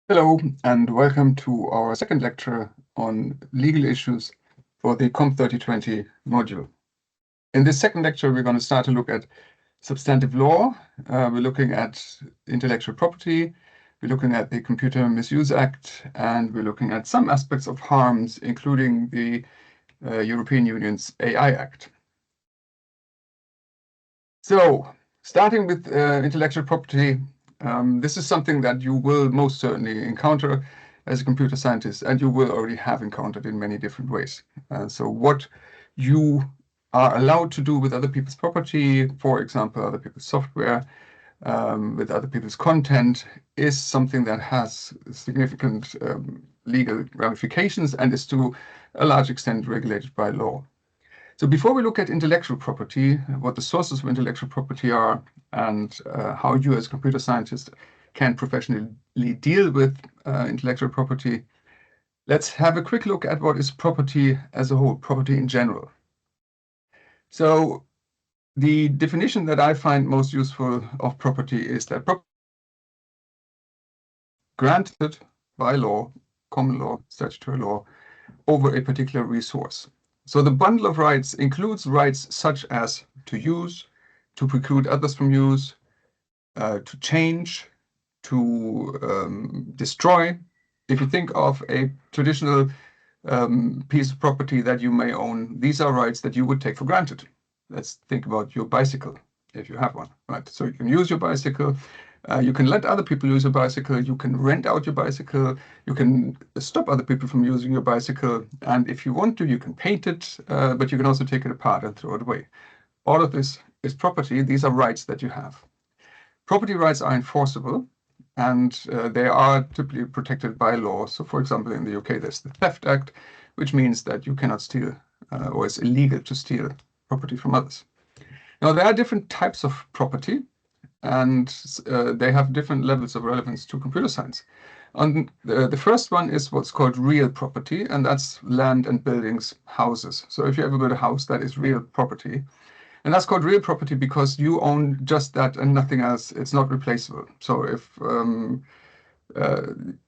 Hello, and welcome to our second lecture on legal issues for the COMP3020 module. In this second lecture, we're going to start to look at substantive law. We're looking at intellectual property. We're looking at the Computer Misuse Act, and we're looking at some aspects of harms, including the European Union's AI Act. So, starting with intellectual property, this is something that you will most certainly encounter as a computer scientist, and you will already have encountered in many different ways. So what you are allowed to do with other people's property, for example, other people's software, with other people's content, is something that has significant legal ramifications and is to a large extent regulated by law. So before we look at intellectual property, what the sources of intellectual property are, and how you as a computer scientist can professionally deal with intellectual property, let's have a quick look at what is property as a whole, property in general. So the definition that I find most useful of property is that property granted by law, common law, statutory law, over a particular resource. So the bundle of rights includes rights such as to use, to preclude others from use, to change, to destroy. If you think of a traditional piece of property that you may own, these are rights that you would take for granted. Let's think about your bicycle, if you have one, right? So you can use your bicycle. You can let other people use a bicycle, you can rent out your bicycle, you can stop other people from using your bicycle, and if you want to, you can paint it, but you can also take it apart and throw it away. All of this is property. These are rights that you have. Property rights are enforceable, and they are typically protected by law. So for example, in the UK, there's the Theft Act, which means that you cannot steal, or it's illegal to steal property from others. Now, there are different types of property, and they have different levels of relevance to computer science. And the first one is what's called real property, and that's land and buildings, houses. So if you ever build a house, that is real property. And that's called real property because you own just that and nothing else. It's not replaceable. So if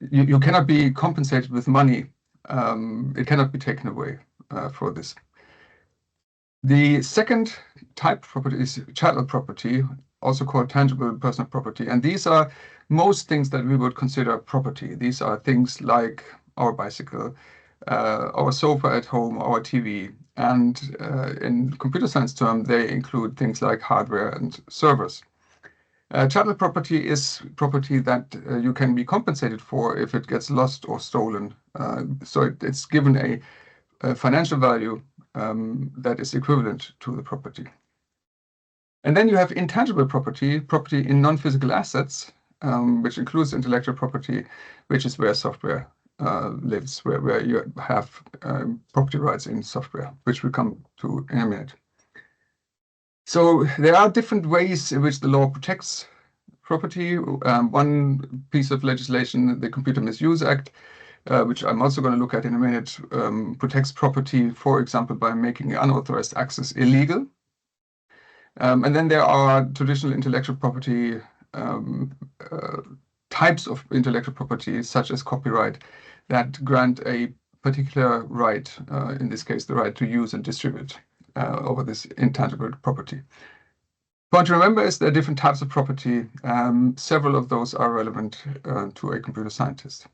you cannot be compensated with money, it cannot be taken away for this. The second type of property is chattel property, also called tangible personal property. And these are most things that we would consider property. These are things like our bicycle, our sofa at home, our TV. And in computer science terms, they include things like hardware and servers. Chattel property is property that you can be compensated for if it gets lost or stolen. So it's given a financial value that is equivalent to the property. And then you have intangible property, property in non-physical assets, which includes intellectual property, which is where software lives, where you have property rights in software, which we'll come to in a minute. So there are different ways in which the law protects property. One piece of legislation, the Computer Misuse Act, which I'm also going to look at in a minute, protects property, for example, by making unauthorized access illegal. And then there are traditional intellectual property types of intellectual property, such as copyright, that grant a particular right, in this case, the right to use and distribute over this intangible property. Point to remember is there are different types of property. Several of those are relevant to a computer scientist.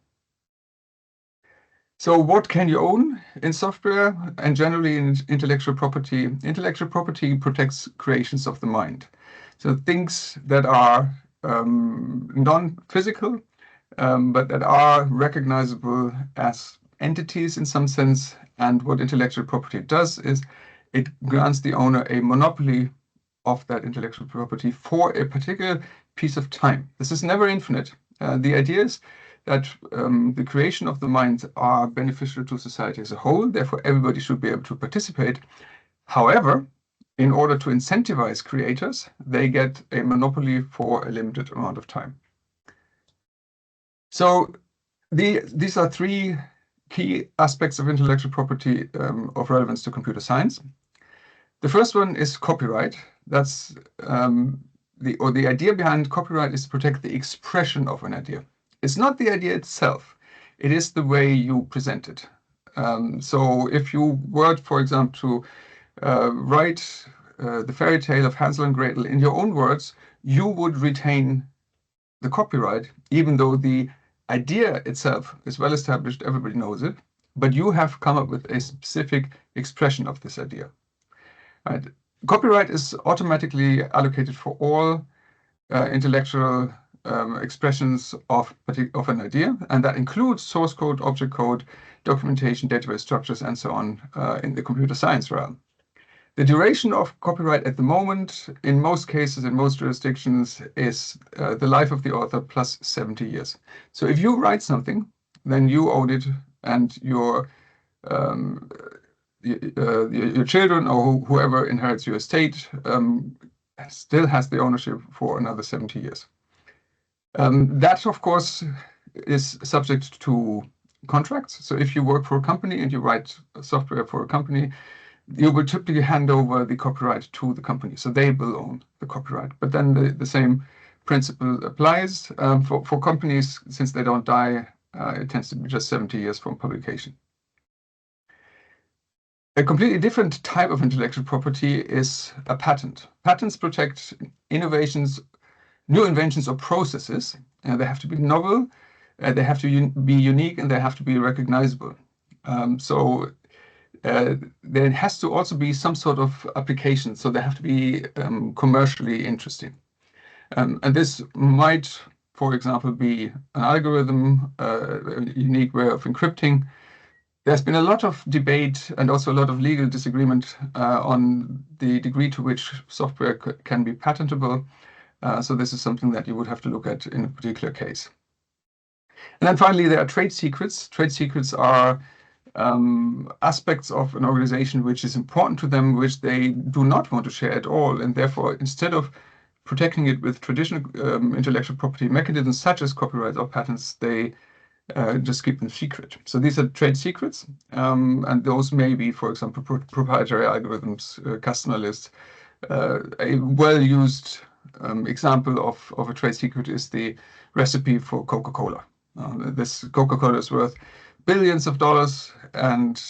So what can you own in software and generally in intellectual property? Intellectual property protects creations of the mind. So things that are non-physical, but that are recognizable as entities in some sense. And what intellectual property does is it grants the owner a monopoly of that intellectual property for a particular piece of time. This is never infinite. The idea is that the creation of the mind are beneficial to society as a whole, therefore everybody should be able to participate. However, in order to incentivize creators, they get a monopoly for a limited amount of time. So these are three key aspects of intellectual property of relevance to computer science. The first one is copyright. That's the idea behind copyright is to protect the expression of an idea. It's not the idea itself. It is the way you present it. So if you were, for example, to write the fairy tale of Hansel and Gretel in your own words, you would retain the copyright, even though the idea itself is well established, everybody knows it, but you have come up with a specific expression of this idea. Right? Copyright is automatically allocated for all intellectual expressions of an idea, and that includes source code, object code, documentation, database structures, and so on in the computer science realm. The duration of copyright at the moment, in most cases, in most jurisdictions, is the life of the author plus 70 years. So if you write something, then you own it, and your children or whoever inherits your estate still has the ownership for another 70 years. That, of course, is subject to contracts. So if you work for a company and you write software for a company, you will typically hand over the copyright to the company. So they will own the copyright. But then the same principle applies for companies. Since they don't die, it tends to be just 70 years from publication. A completely different type of intellectual property is a patent. Patents protect innovations, new inventions or processes. They have to be novel, they have to be unique, and they have to be recognizable. There has to also be some sort of application, so they have to be commercially interesting. And this might, for example, be an algorithm, a unique way of encrypting. There's been a lot of debate and also a lot of legal disagreement on the degree to which software can be patentable. So this is something that you would have to look at in a particular case. And then finally, there are trade secrets. Trade secrets are aspects of an organization which is important to them, which they do not want to share at all. And therefore, instead of protecting it with traditional intellectual property mechanisms such as copyright or patents, they just keep them secret. So these are trade secrets, and those may be, for example, proprietary algorithms, customer lists. A well-used example of a trade secret is the recipe for Coca-Cola. This Coca-Cola is worth billions of dollars, and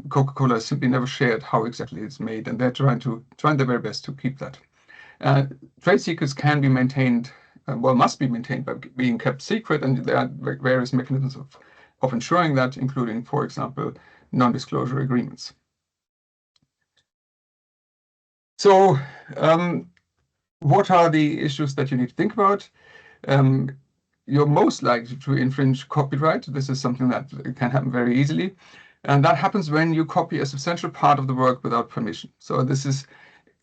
Coca-Cola simply never shared how exactly it's made, and they're trying their very best to keep that. Trade secrets can be maintained, must be maintained by being kept secret, and there are various mechanisms of ensuring that, including, for example, non-disclosure agreements. So, what are the issues that you need to think about? You're most likely to infringe copyright. This is something that can happen very easily. And that happens when you copy a substantial part of the work without permission. So this is,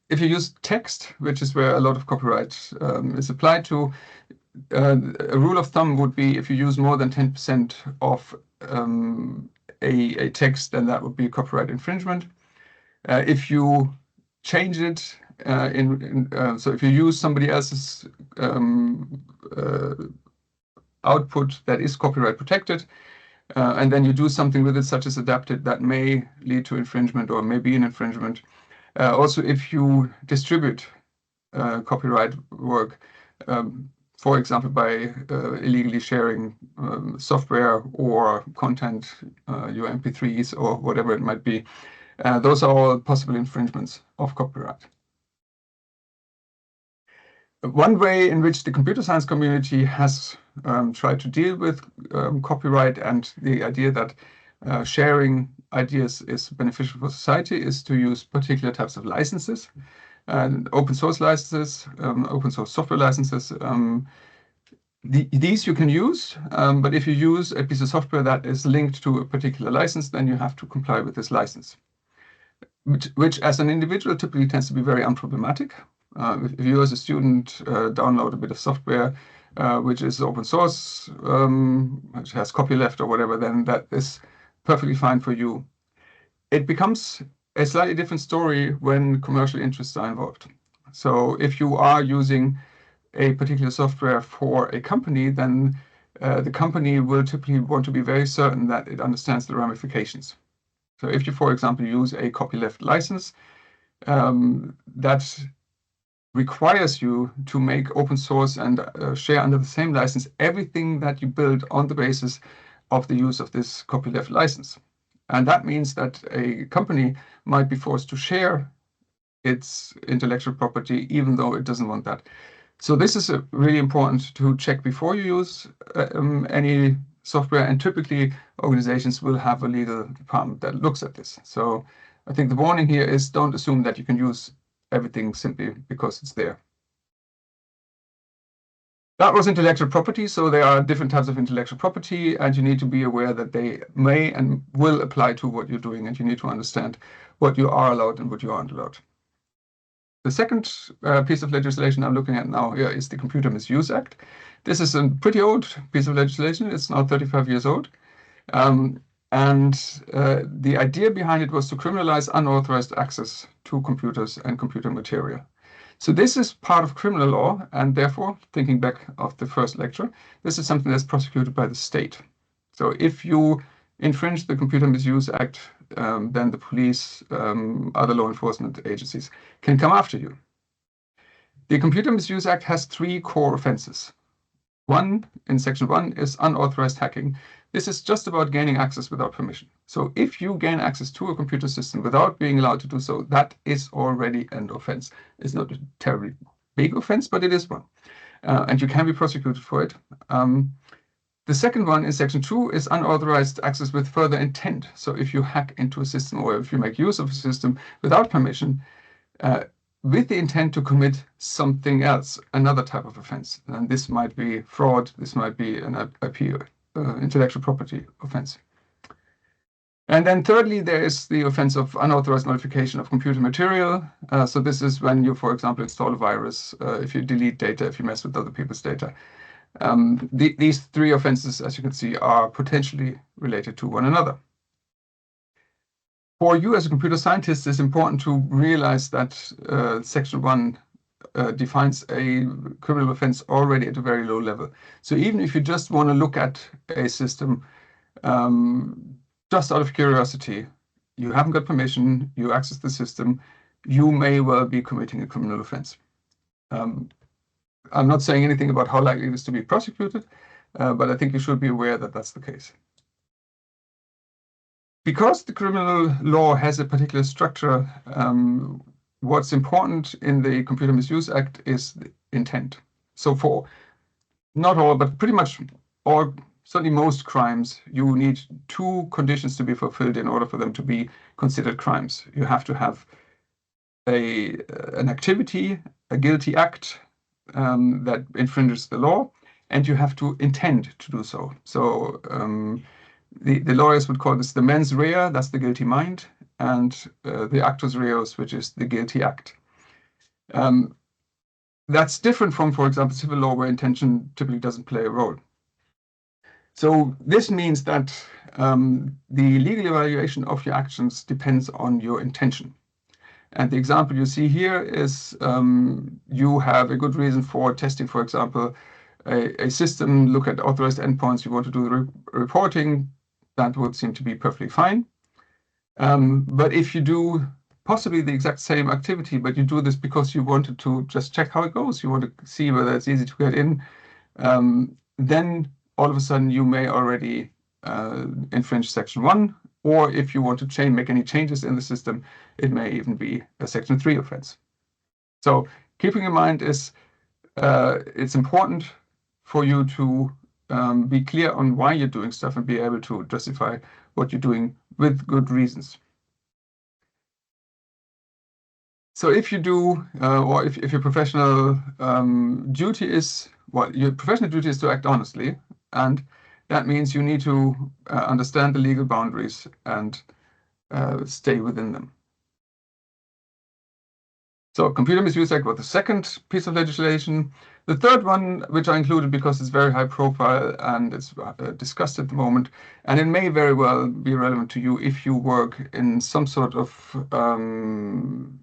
if you use text, which is where a lot of copyright is applied to, a rule of thumb would be if you use more than 10% of a text, then that would be copyright infringement. If you change it, so if you use somebody else's output that is copyright protected, and then you do something with it, such as adapt it, that may lead to infringement or may be an infringement. Also, if you distribute copyright work, for example, by illegally sharing software or content, your MP3s or whatever it might be, those are all possible infringements of copyright. One way in which the computer science community has tried to deal with copyright and the idea that sharing ideas is beneficial for society is to use particular types of licenses, and open source licenses, open source software licenses. These you can use, but if you use a piece of software that is linked to a particular license, then you have to comply with this license, which as an individual typically tends to be very unproblematic. If you as a student download a bit of software which is open source, which has copyleft or whatever, then that is perfectly fine for you. It becomes a slightly different story when commercial interests are involved. So if you are using a particular software for a company, then the company will typically want to be very certain that it understands the ramifications. So if you, for example, use a copyleft license, that requires you to make open source and share under the same license everything that you build on the basis of the use of this copyleft license. And that means that a company might be forced to share its intellectual property even though it doesn't want that. So this is really important to check before you use any software, and typically organizations will have a legal department that looks at this. So I think the warning here is don't assume that you can use everything simply because it's there. That was intellectual property, so there are different types of intellectual property, and you need to be aware that they may and will apply to what you're doing, and you need to understand what you are allowed and what you aren't allowed. The second piece of legislation I'm looking at now here is the Computer Misuse Act. This is a pretty old piece of legislation. It's now 35 years old. The idea behind it was to criminalize unauthorized access to computers and computer material. So this is part of criminal law, and therefore, thinking back of the first lecture, this is something that's prosecuted by the state. So if you infringe the Computer Misuse Act, then the police, other law enforcement agencies can come after you. The Computer Misuse Act has 3 core offenses. One, in Section 1, is unauthorized hacking. This is just about gaining access without permission. So if you gain access to a computer system without being allowed to do so, that is already an offense. It's not a terribly big offense, but it is one. And you can be prosecuted for it. The second one in Section 2 is unauthorized access with further intent. So if you hack into a system or if you make use of a system without permission, with the intent to commit something else, another type of offense. And this might be fraud, this might be an IP, intellectual property offense. And then thirdly, there is the offense of unauthorized modification of computer material. So this is when you, for example, install a virus, if you delete data, if you mess with other people's data. These 3 offenses, as you can see, are potentially related to one another. For you as a computer scientist, it's important to realize that Section 1 defines a criminal offense already at a very low level. So even if you just want to look at a system just out of curiosity, you haven't got permission, you access the system, you may well be committing a criminal offense. I'm not saying anything about how likely it is to be prosecuted, but I think you should be aware that that's the case. Because the criminal law has a particular structure, what's important in the Computer Misuse Act is the intent. So for not all, but pretty much all, certainly most crimes, you need 2 conditions to be fulfilled in order for them to be considered crimes. You have to have an activity, a guilty act, that infringes the law, and you have to intend to do so. So the lawyers would call this the mens rea, that's the guilty mind, and the actus reus, which is the guilty act. That's different from, for example, civil law, where intention typically doesn't play a role. So this means that the legal evaluation of your actions depends on your intention. And the example you see here is you have a good reason for testing, for example, a system, look at authorized endpoints, you want to do the reporting, that would seem to be perfectly fine. But if you do possibly the exact same activity, but you do this because you wanted to just check how it goes, you want to see whether it's easy to get in, then all of a sudden you may already infringe Section 1. Or if you want to make any changes in the system, it may even be a Section 3 offense. So keeping in mind is it's important for you to be clear on why you're doing stuff and be able to justify what you're doing with good reasons. So if you do, or if your professional duty is, well, your professional duty is to act honestly, and that means you need to understand the legal boundaries and stay within them. So Computer Misuse Act was the second piece of legislation. The third one, which I included because it's very high profile and it's discussed at the moment, and it may very well be relevant to you if you work in some sort of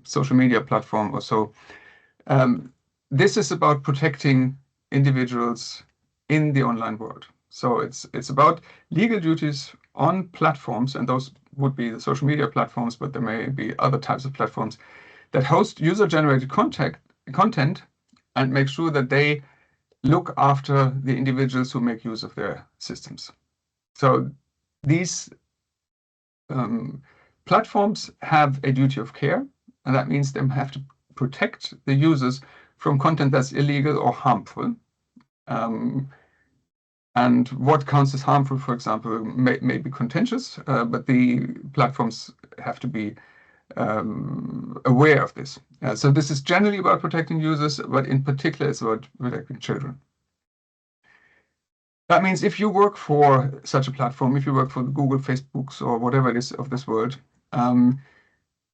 social media platform or so. This is about protecting individuals in the online world. So it's about legal duties on platforms, and those would be the social media platforms, but there may be other types of platforms that host user-generated content content and make sure that they look after the individuals who make use of their systems. So these platforms have a duty of care, and that means they have to protect the users from content that's illegal or harmful. And what counts as harmful, for example, may be contentious, but the platforms have to be aware of this. So this is generally about protecting users, but in particular, it's about protecting children. That means if you work for such a platform, if you work for Google, Facebooks, or whatever it is of this world,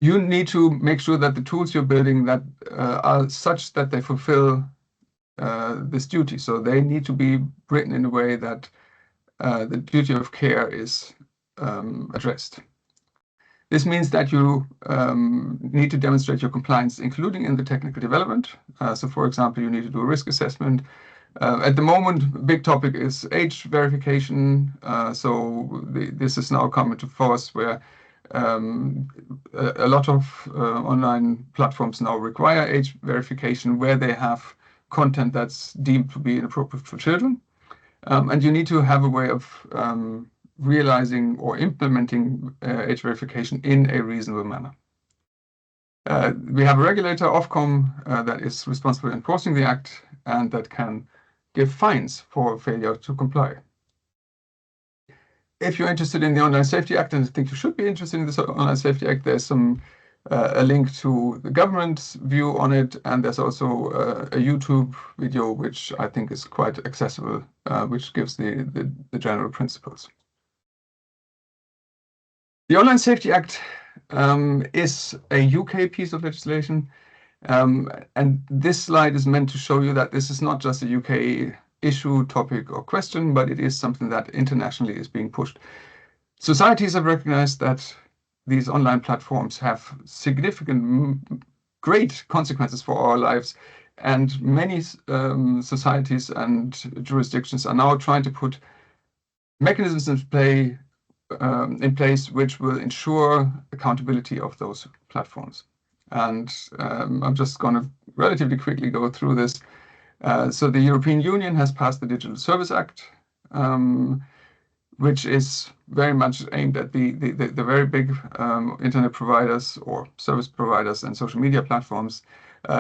you need to make sure that the tools you're building that are such that they fulfill this duty. So they need to be written in a way that the duty of care is addressed. This means that you need to demonstrate your compliance, including in the technical development. So for example, you need to do a risk assessment. At the moment, big topic is age verification. This is now coming to force where a lot of online platforms now require age verification where they have content that's deemed to be inappropriate for children. And you need to have a way of realizing or implementing age verification in a reasonable manner. We have a regulator, Ofcom, that is responsible for enforcing the act and that can give fines for failure to comply. If you're interested in the Online Safety Act, and I think you should be interested in this Online Safety Act, there's a link to the government's view on it, and there's also a YouTube video which I think is quite accessible, which gives the general principles. The Online Safety Act is a UK piece of legislation, and this slide is meant to show you that this is not just a UK issue, topic, or question, but it is something that internationally is being pushed. Societies have recognized that these online platforms have significant, great consequences for our lives, and many societies and jurisdictions are now trying to put mechanisms in place which will ensure accountability of those platforms. And I'm just going to relatively quickly go through this. So the European Union has passed the Digital Service Act, which is very much aimed at the very big internet providers or service providers and social media platforms.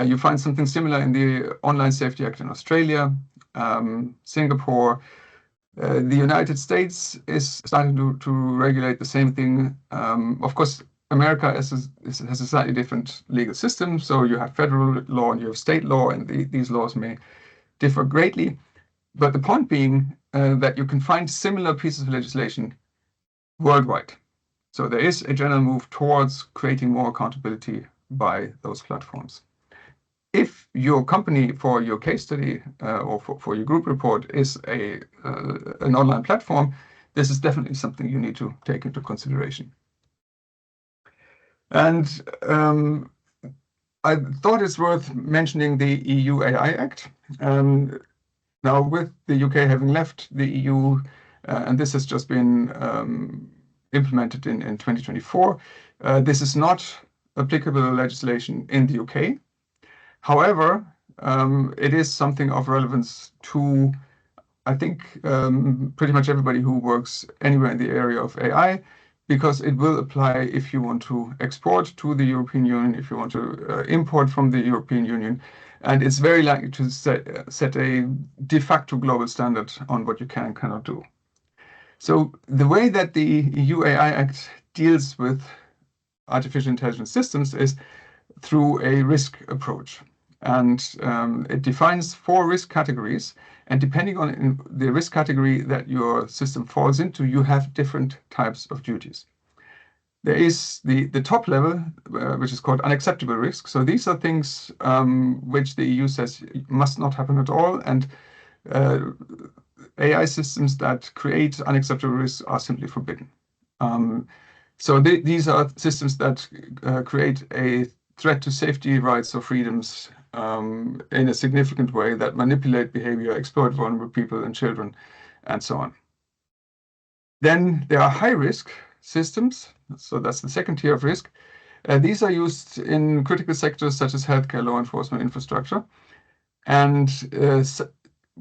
You find something similar in the Online Safety Act in Australia, Singapore. The United States is starting to regulate the same thing. Of course, America has a slightly different legal system. So you have federal law and you have state law, and these laws may differ greatly. But the point being that you can find similar pieces of legislation worldwide. So there is a general move towards creating more accountability by those platforms. If your company, for your case study or for your group report, is an online platform, this is definitely something you need to take into consideration. And I thought it's worth mentioning the EU AI Act. Now, with the UK having left the EU, and this has just been implemented in 2024, this is not applicable legislation in the UK. However, it is something of relevance to, I think, pretty much everybody who works anywhere in the area of AI, because it will apply if you want to export to the European Union, if you want to import from the European Union. And it's very likely to set a de facto global standard on what you can and cannot do. So the way that the EU AI Act deals with artificial intelligence systems is through a risk approach. And it defines 4 risk categories. And depending on the risk category that your system falls into, you have different types of duties. There is the top level, which is called unacceptable risk. So these are things which the EU says must not happen at all. And AI systems that create unacceptable risks are simply forbidden. So these are systems that create a threat to safety, rights, or freedoms in a significant way, that manipulate behavior, exploit vulnerable people and children, and so on. Then there are high-risk systems. So that's the second tier of risk. These are used in critical sectors such as healthcare, law enforcement, infrastructure. And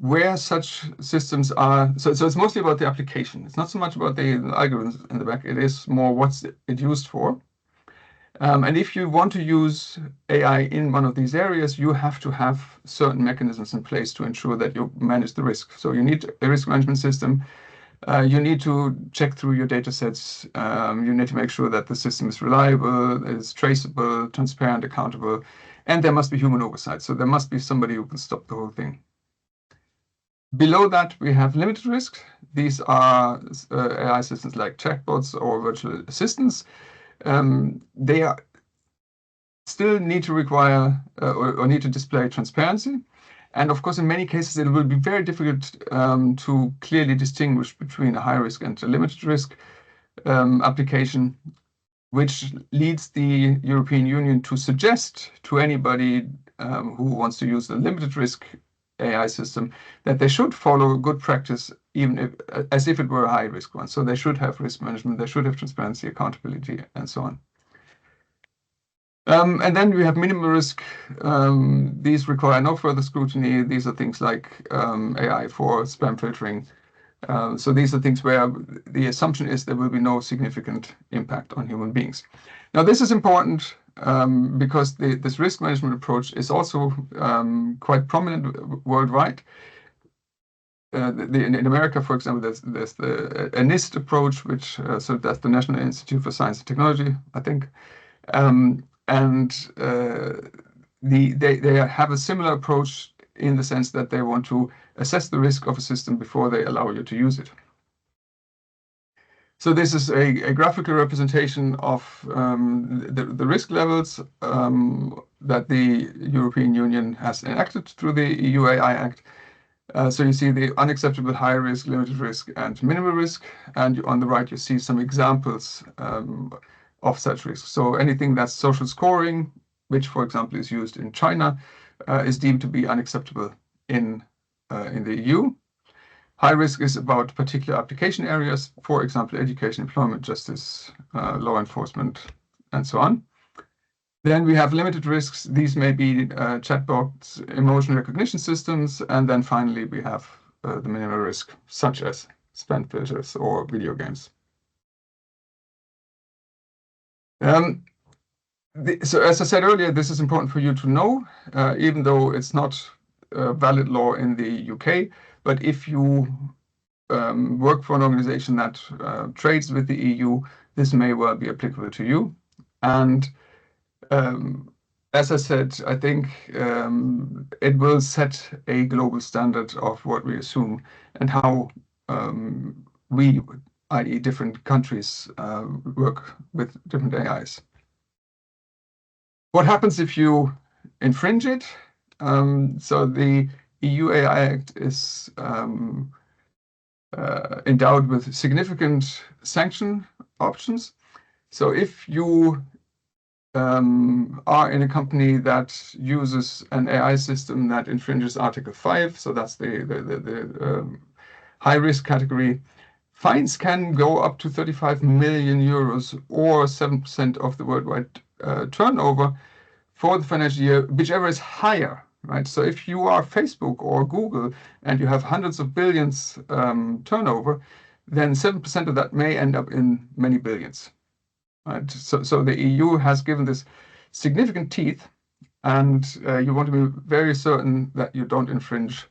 where such systems are, so it's mostly about the application. It's not so much about the algorithms in the back. It is more what's it used for. And if you want to use AI in one of these areas, you have to have certain mechanisms in place to ensure that you manage the risk. So you need a risk management system. You need to check through your data sets. You need to make sure that the system is reliable, is traceable, transparent, accountable, and there must be human oversight. So there must be somebody who can stop the whole thing. Below that, we have limited risk. These are AI systems like chatbots or virtual assistants. They are still need to require or need to display transparency. And of course, in many cases, it will be very difficult to clearly distinguish between a high risk and a limited risk application, which leads the European Union to suggest to anybody who wants to use a limited risk AI system that they should follow good practice, even as if it were a high risk one. So they should have risk management, they should have transparency, accountability, and so on. And then we have minimal risk. These require no further scrutiny. These are things like AI for spam filtering. So these are things where the assumption is there will be no significant impact on human beings. Now, this is important because this risk management approach is also quite prominent worldwide. In America, for example, there's the NIST approach, which so that's the National Institute for Science and Technology, I think. And they have a similar approach in the sense that they want to assess the risk of a system before they allow you to use it. So this is a graphical representation of the risk levels that the European Union has enacted through the EU AI Act. So you see the unacceptable high risk, limited risk, and minimal risk. And on the right, you see some examples of such risks. So anything that's social scoring, which, for example, is used in China, is deemed to be unacceptable in the EU. High risk is about particular application areas, for example, education, employment, justice, law enforcement, and so on. Then we have limited risks. These may be chatbots, emotion recognition systems, and then finally we have the minimal risk, such as spam filters or video games. So as I said earlier, this is important for you to know, even though it's not valid law in the UK. But if you work for an organization that trades with the EU, this may well be applicable to you. And as I said, I think it will set a global standard of what we assume and how we, i.e. different countries, work with different AIs. What happens if you infringe it? So the EU AI Act is endowed with significant sanction options. So if you are in a company that uses an AI system that infringes Article 5, so that's the high risk category, fines can go up to 35 million euros or 7% of the worldwide turnover for the financial year, whichever is higher, right? So if you are Facebook or Google and you have hundreds of billions turnover, then 7% of that may end up in many billions. Right? So the EU has given this significant teeth, and you want to be very certain that you don't infringe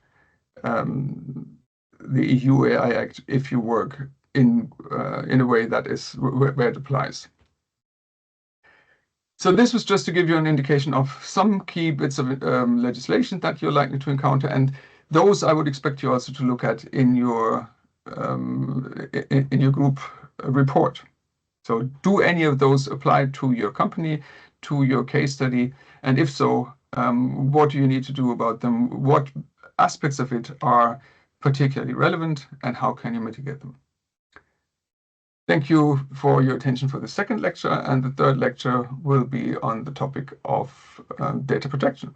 the EU AI Act if you work in a way that is where it applies. So this was just to give you an indication of some key bits of legislation that you're likely to encounter, and those I would expect you also to look at in your group report. So do any of those apply to your company, to your case study? And if so, what do you need to do about them? What aspects of it are particularly relevant, and how can you mitigate them? Thank you for your attention for the second lecture, and the third lecture will be on the topic of data protection.